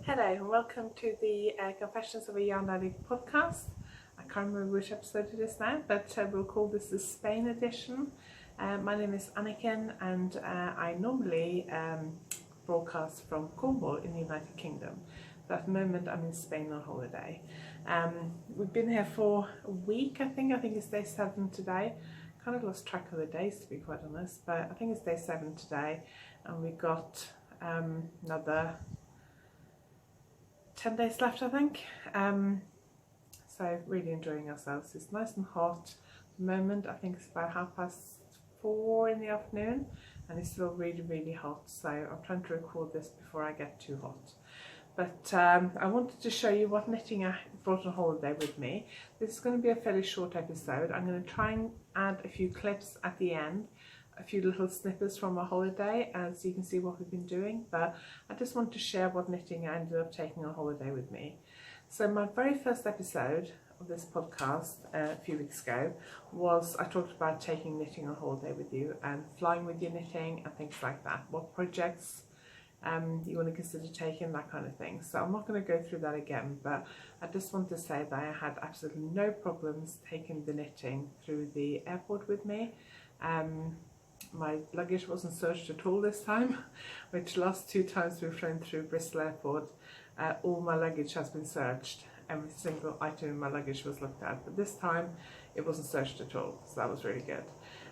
Hello and welcome to the Confessions of a Yarn Addict podcast. I can't remember which episode it is now, but we'll call this the Spain edition. My name is Anniken and I normally broadcast from Cornwall in the United Kingdom. But at the moment I'm in Spain on holiday. We've been here for a week, I think it's day 7 today. Kind of lost track of the days, to be quite honest, but I think it's day 7 today, and we've got another 10 days left, I think. So really enjoying ourselves. It's nice and hot at the moment. I think it's about 4:30 in the afternoon and it's still really hot, so I'm trying to record this before I get too hot. But I wanted to show you what knitting I brought on holiday with me. This is going to be a fairly short episode. I'm going to try and add a few clips at the end, a few little snippets from our holiday, so you can see what we've been doing. But I just want to share what knitting I ended up taking on holiday with me. So my very first episode of this podcast a few weeks ago was I talked about taking knitting on holiday with you and flying with your knitting and things like that. What projects you want to consider taking, that kind of thing. So I'm not going to go through that again, but I just want to say that I had absolutely no problems taking the knitting through the airport with me. My luggage wasn't searched at all this time, which last 2 times we've flown through Bristol Airport, all my luggage has been searched. Every single item in my luggage was looked at, but this time it wasn't searched at all, so that was really good.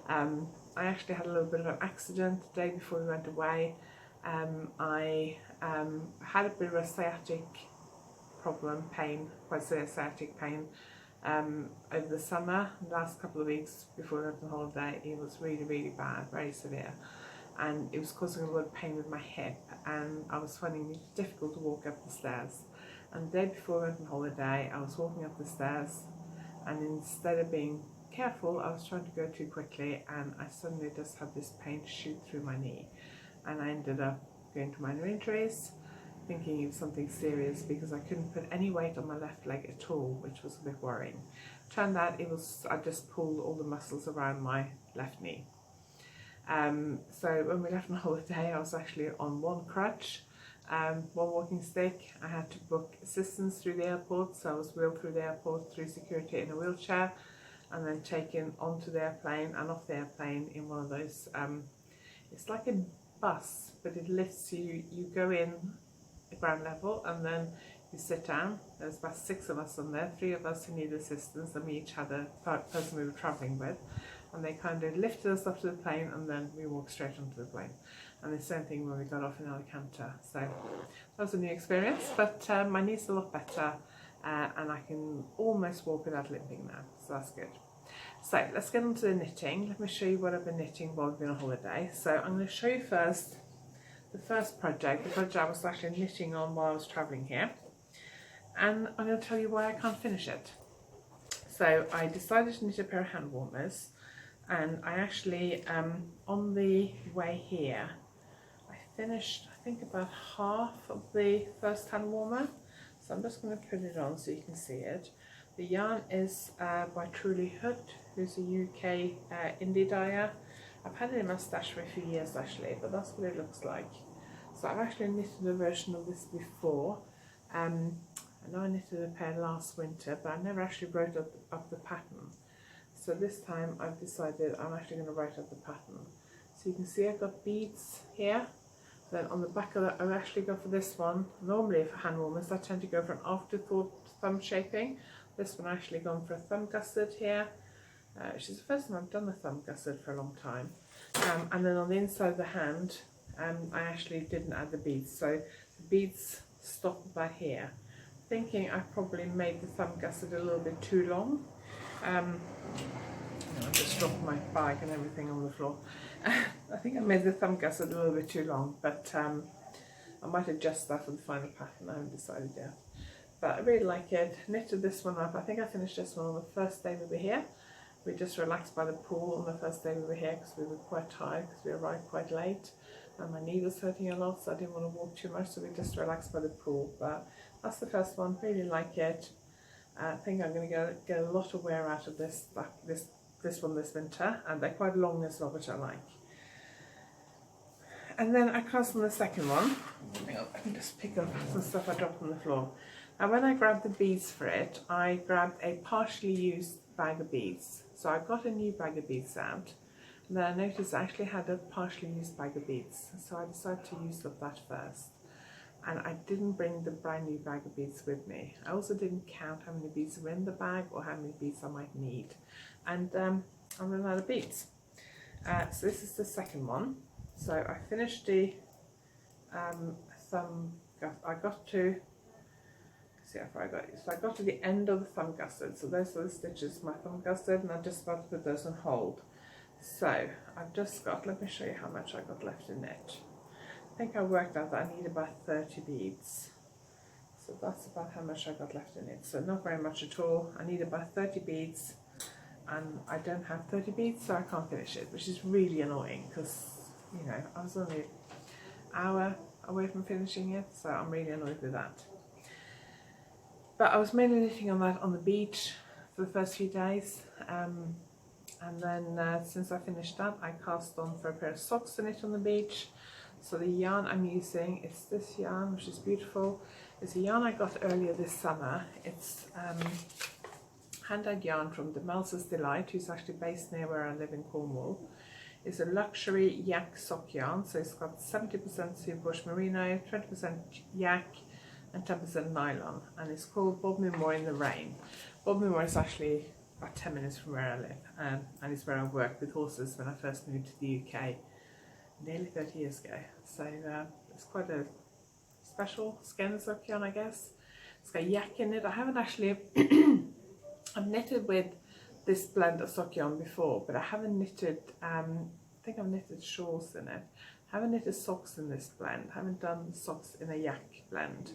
I actually had a little bit of an accident the day before we went away. I had a bit of a sciatic pain, quite severe sciatic pain, over the summer. The last couple of weeks before we went on holiday, it was really bad, very severe, and it was causing a lot of pain with my hip, and I was finding it difficult to walk up the stairs. And the day before we went on holiday, I was walking up the stairs, and instead of being careful, I was trying to go too quickly, and I suddenly just had this pain shoot through my knee, and I ended up going to minor injuries, thinking it was something serious because I couldn't put any weight on my left leg at all, which was a bit worrying. Turned out it was I just pulled all the muscles around my left knee. So when we left on holiday, I was actually on one crutch, one walking stick. I had to book assistance through the airport, so I was wheeled through the airport through security in a wheelchair, and then taken onto the airplane and off the airplane in one of those, it's like a bus, but it lifts you. You go in the ground level and then you sit down. There's about 6 of us on there, 3 of us who need assistance, and we each had a person we were travelling with, and they kind of lifted us up to the plane, and then we walked straight onto the plane. And the same thing when we got off in Alicante. So that was a new experience, but my knee's a lot better, and I can almost walk without limping now, so that's good. So let's get on to the knitting. Let me show you what I've been knitting while we've been on holiday. So I'm going to show you first the first project, the project I was actually knitting on while I was travelling here. And I'm going to tell you why I can't finish it. So I decided to knit a pair of hand warmers, and I actually, on the way here, I finished, I think, about half of the first hand warmer. So I'm just going to put it on so you can see it. The yarn is by Truly Hood, who's a UK indie dyer. I've had it in my stash for a few years actually, but that's what it looks like. So I've actually knitted a version of this before. I know I knitted a pair last winter, but I never actually wrote up the pattern. So this time I've decided I'm actually going to write up the pattern. So you can see I've got beads here. Then on the back of that, I actually go for this one. Normally for hand warmers, I tend to go for an afterthought thumb shaping. This one I actually gone for a thumb gusset here, which is the first time I've done a thumb gusset for a long time. And then on the inside of the hand, I actually didn't add the beads. So the beads stop about here. Thinking I probably made the thumb gusset a little bit too long. I just dropped my bag and everything on the floor. I think I made the thumb gusset a little bit too long, but I might adjust that for the final pattern. I haven't decided yet. But I really like it. Knitted this one up. I think I finished this one on the first day we were here. We just relaxed by the pool on the first day we were here because we were quite tired because we arrived quite late and my knee was hurting a lot, so I didn't want to walk too much, so we just relaxed by the pool. But that's the first one. Really like it. I think I'm going to get a lot of wear out of this one this winter, and they're quite long as well, which I like. And then I cast on the second one, Hang on, I can just pick up some stuff I dropped on the floor. And when I grabbed the beads for it, I grabbed a partially used bag of beads. So I got a new bag of beads out, and then I noticed I actually had a partially used bag of beads. So I decided to use up that first. And I didn't bring the brand new bag of beads with me. I also didn't count how many beads were in the bag or how many beads I might need. And I ran out of beads. So this is the second one. So I finished the I got to, see how far I got. So I got to the end of the thumb gusset. So those are the stitches my thumb gusset, and I'm just about to put those on hold. So I've just got, let me show you how much I got left in it. I think I worked out that I need about 30 beads. So that's about how much I got left in it. So not very much at all. I need about 30 beads, and I don't have 30 beads, so I can't finish it, which is really annoying because, you know, I was only an hour away from finishing it, so I'm really annoyed with that. But I was mainly knitting on that on the beach for the first few days, and then since I finished that, I cast on for a pair of socks to knit on the beach. So the yarn I'm using is this yarn, which is beautiful. It's a yarn I got earlier this summer. It's hand-dyed yarn from the Mouse's Delight, who's actually based near where I live in Cornwall. It's a luxury yak sock yarn, so it's got 70% superwash merino, 20% yak, and 10% nylon, and it's called Bob Me More in the Rain. Bob Me More is actually about 10 minutes from where I live, and it's where I worked with horses when I first moved to the UK nearly 30 years ago. So it's quite a special skein sock yarn, I guess. It's got yak in it. I haven't actually I've knitted with this blend of sock yarn before, but I haven't knitted, I think I've knitted shawls in it. I haven't knitted socks in this blend. I haven't done socks in a yak blend.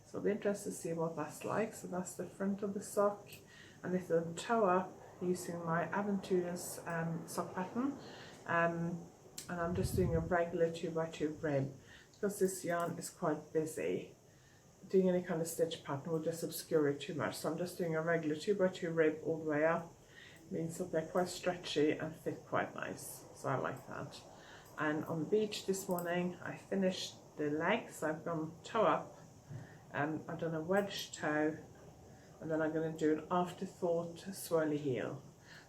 So I'll be interested to see what that's like. So that's the front of the sock. I knitted them toe up using my Aventures sock pattern. And I'm just doing a regular 2x2 rib because this yarn is quite busy. Doing any kind of stitch pattern will just obscure it too much, so I'm just doing a regular 2x2 rib all the way up. It means that they're quite stretchy and fit quite nice, so I like that. And on the beach this morning I finished the legs. I've gone toe up, I've done a wedge toe, and then I'm going to do an afterthought swirly heel.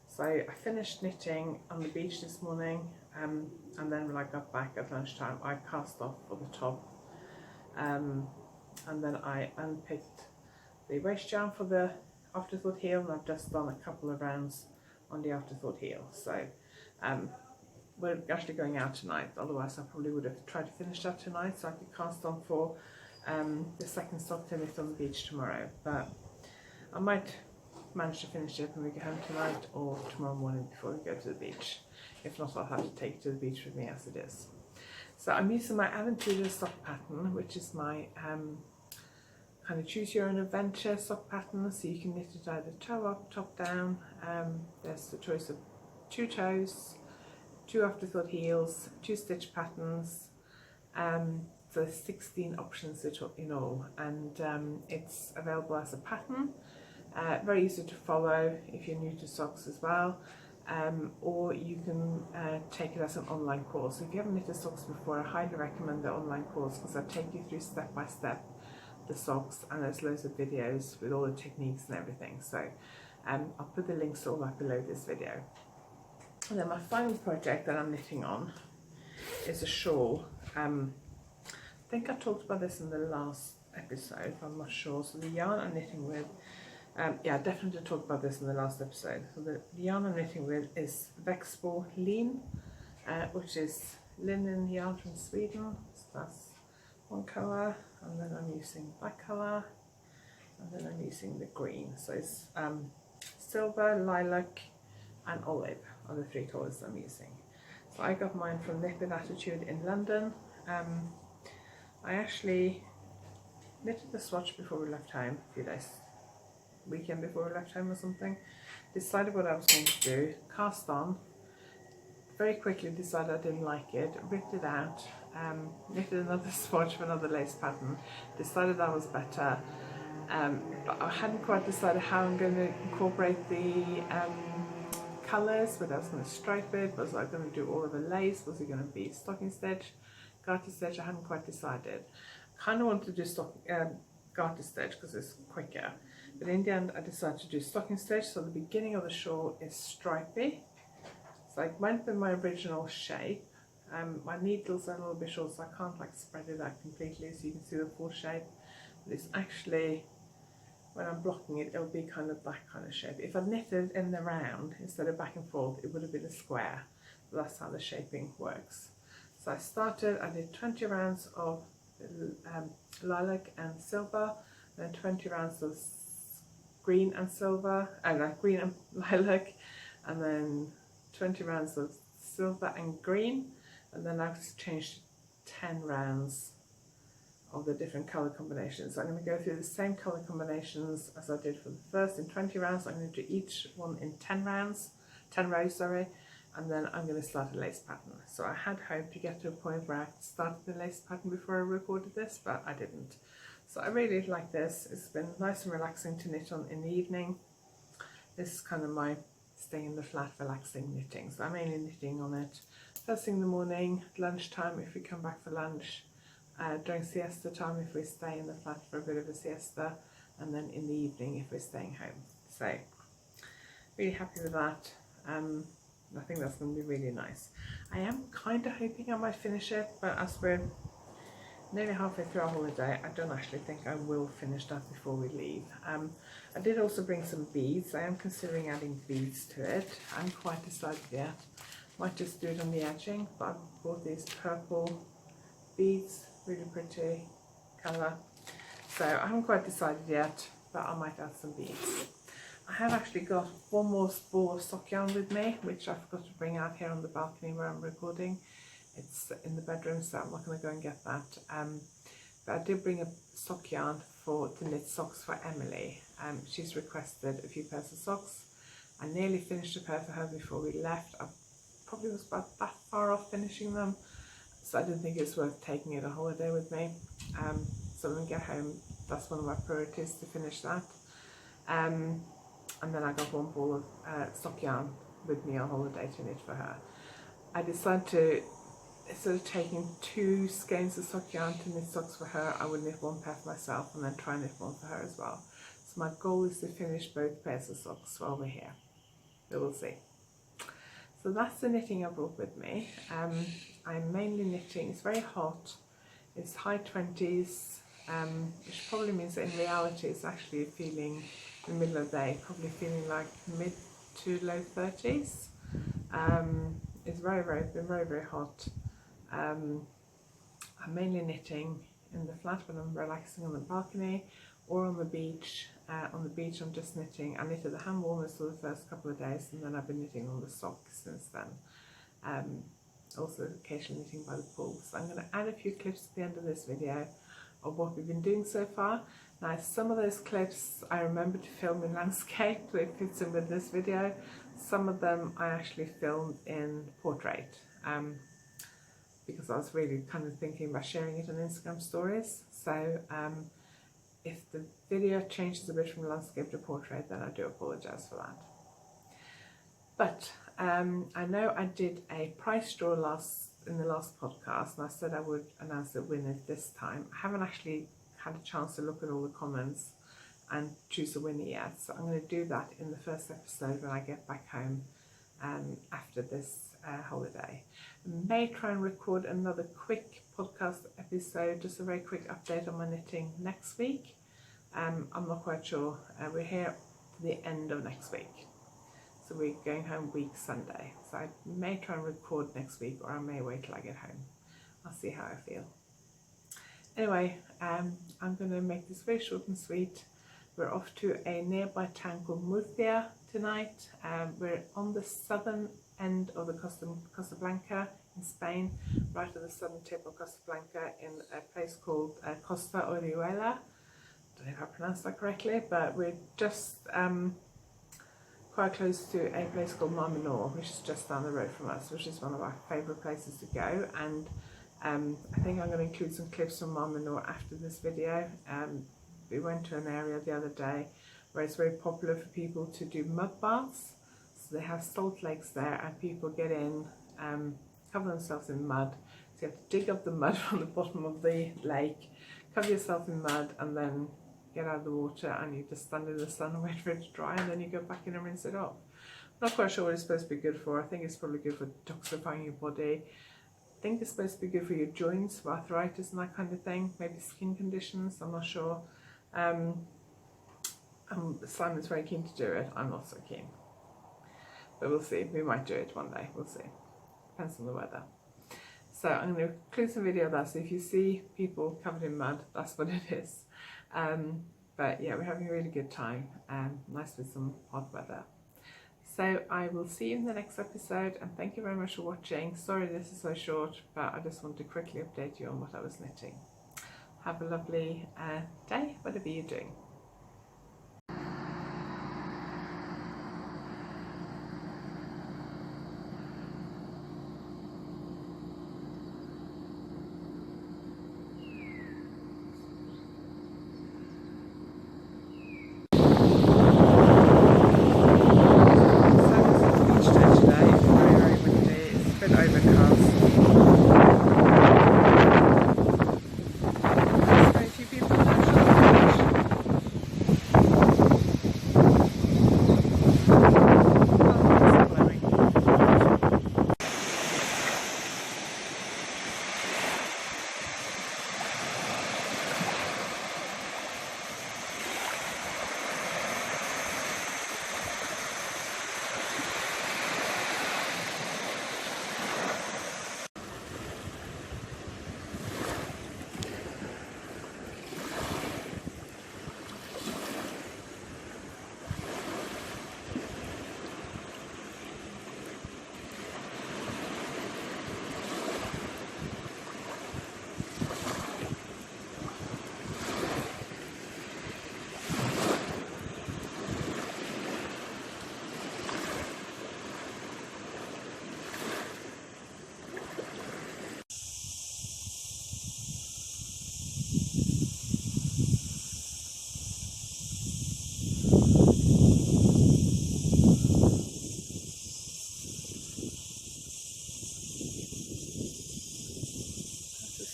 So I finished knitting on the beach this morning, and then when I got back at lunchtime I cast off for the top, and then I unpicked the waist yarn for the afterthought heel, and I've just done a couple of rounds on the afterthought heel. So we're actually going out tonight, otherwise I probably would have tried to finish that tonight so I could cast on for the second sock to knit on the beach tomorrow. But I might manage to finish it when we get home tonight or tomorrow morning before we go to the beach. If not, I'll have to take it to the beach with me as it is. So I'm using my Aventures sock pattern, which is my kind of choose your own adventure sock pattern. So you can knit it either toe up, top down. There's the choice of 2 toes, 2 afterthought heels, 2 stitch patterns. So there's 16 options in all, and it's available as a pattern. Very easy to follow if you're new to socks as well. Or you can take it as an online course. If you haven't knitted socks before, I highly recommend the online course because I take you through step by step the socks, and there's loads of videos with all the techniques and everything. So I'll put the links all up below this video. And then my final project that I'm knitting on is a shawl. I think I talked about this in the last episode, I'm not sure. So the yarn I'm knitting with, yeah, I definitely talked about this in the last episode. So the yarn I'm knitting with is Växtbo Lin, which is linen yarn from Sweden. So that's one colour, and then I'm using black colour, and then I'm using the green. So it's silver, lilac, and olive are the 3 colours I'm using. So I got mine from Knit with Attitude in London. I actually knitted the swatch before we left home, a few days, weekend before we left home or something. Decided what I was going to do, cast on, very quickly decided I didn't like it, ripped it out, knitted another swatch for another lace pattern, decided that was better, but I hadn't quite decided how I'm going to incorporate the colours, whether I was going to stripe it, was I going to do all of a lace, was it going to be stocking stitch. garter stitch, I hadn't quite decided. I kind of wanted to do garter stitch because it's quicker, but in the end I decided to do stocking stitch. So the beginning of the shawl is stripy, so I went with my original shape. My needles are a little bit short, so I can't like spread it out completely so you can see the full shape, but it's actually, when I'm blocking it, it'll be kind of that kind of shape. If I knitted in the round instead of back and forth, it would have been a square. So that's how the shaping works. So I did 20 rounds of lilac and silver, then 20 rounds of green and silver, green and lilac, and then 20 rounds of silver and green, and then I've changed 10 rounds of the different colour combinations. So I'm going to go through the same colour combinations as I did for the first in 20 rounds. I'm going to do each one in 10 rows, and then I'm going to start a lace pattern. So I had hoped to get to a point where I started the lace pattern before I recorded this, but I didn't. So I really like this. It's been nice and relaxing to knit on in the evening. This is kind of my stay in the flat relaxing knitting. So I'm mainly knitting on it first thing in the morning, lunchtime if we come back for lunch, during siesta time if we stay in the flat for a bit of a siesta, and then in the evening if we're staying home. So really happy with that. I think that's going to be really nice. I am kind of hoping I might finish it, but as we're nearly halfway through our holiday, I don't actually think I will finish that before we leave. I did also bring some beads. I am considering adding beads to it. I haven't quite decided yet. Might just do it on the edging, but I bought these purple beads, really pretty colour. So I haven't quite decided yet, but I might add some beads. I have actually got one more ball of sock yarn with me, which I forgot to bring out here on the balcony where I'm recording. It's in the bedroom, so I'm not going to go and get that. But I did bring a sock yarn to knit socks for Emily. She's requested a few pairs of socks. I nearly finished a pair for her before we left. I probably was about that far off finishing them, so I didn't think it was worth taking it a holiday with me. So when we get home, that's one of my priorities, to finish that. And then I got one ball of sock yarn with me on holiday to knit for her. I decided to, instead of taking 2 skeins of sock yarn to knit socks for her, I would knit one pair for myself and then try and knit one for her as well. So my goal is to finish both pairs of socks while we're here. So we'll see. So that's the knitting I brought with me. I'm mainly knitting, it's very hot, it's high 20s, which probably means that in reality it's actually feeling, in the middle of the day, probably feeling like mid to low 30s. It's been very hot. I'm mainly knitting in the flat when I'm relaxing on the balcony or on the beach. On the beach I'm just knitting. I knitted the hand warmers for the first couple of days, and then I've been knitting on the socks since then. Also occasionally knitting by the pool. So I'm going to add a few clips at the end of this video of what we've been doing so far. Now some of those clips I remember to film in landscape, so it fits in with this video. Some of them I actually filmed in portrait, because I was really kind of thinking about sharing it on Instagram stories. So if the video changes a bit from landscape to portrait, then I do apologise for that. But I know I did a prize draw in the last podcast, and I said I would announce the winner this time. I haven't actually had a chance to look at all the comments and choose a winner yet, so I'm going to do that in the first episode when I get back home after this holiday. I may try and record another quick podcast episode, just a very quick update on my knitting next week. I'm not quite sure. We're here to the end of next week, so we're going home week Sunday, so I may try and record next week, or I may wait till I get home. I'll see how I feel. Anyway, I'm going to make this very short and sweet. We're off to a nearby town called Murcia tonight. We're on the southern end of the Costa Blanca in Spain, right at the southern tip of Costa Blanca, in a place called Costa Orihuela. I don't know if I pronounced that correctly, but we're just quite close to a place called Mar Menor, which is just down the road from us, which is one of our favourite places to go. And I think I'm going to include some clips from Mar Menor after this video. We went to an area the other day where it's very popular for people to do mud baths. So they have salt lakes there, and people get in, cover themselves in mud, So you have to dig up the mud from the bottom of the lake, cover yourself in mud, and then get out of the water, and you just stand in the sun and wait for it to dry, and then you go back in and rinse it off. Not quite sure what it's supposed to be good for. I think it's probably good for detoxifying your body. I think it's supposed to be good for your joints, for arthritis and that kind of thing, maybe skin conditions, I'm not sure. Simon's very keen to do it, I'm not so keen. But we'll see, we might do it one day, we'll see. Depends on the weather. So I'm going to include some video of that, so if you see people covered in mud, that's what it is. But yeah, we're having a really good time, nice with some hot weather. So I will see you in the next episode, and thank you very much for watching. Sorry this is so short, but I just wanted to quickly update you on what I was knitting. Have a lovely day, whatever you're doing.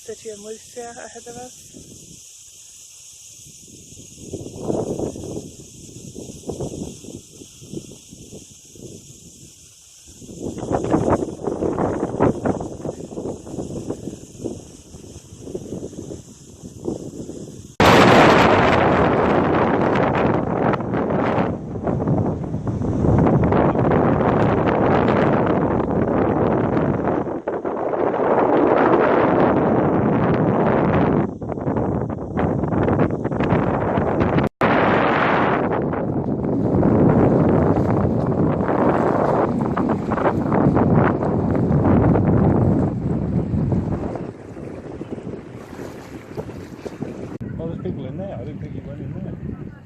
City of Murcia ahead of us. People in there. I didn't think you went in there.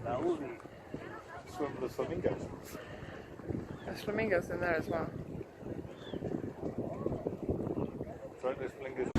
No. Swim with the flamingos. There's flamingos in there as well. Right, there's flamingos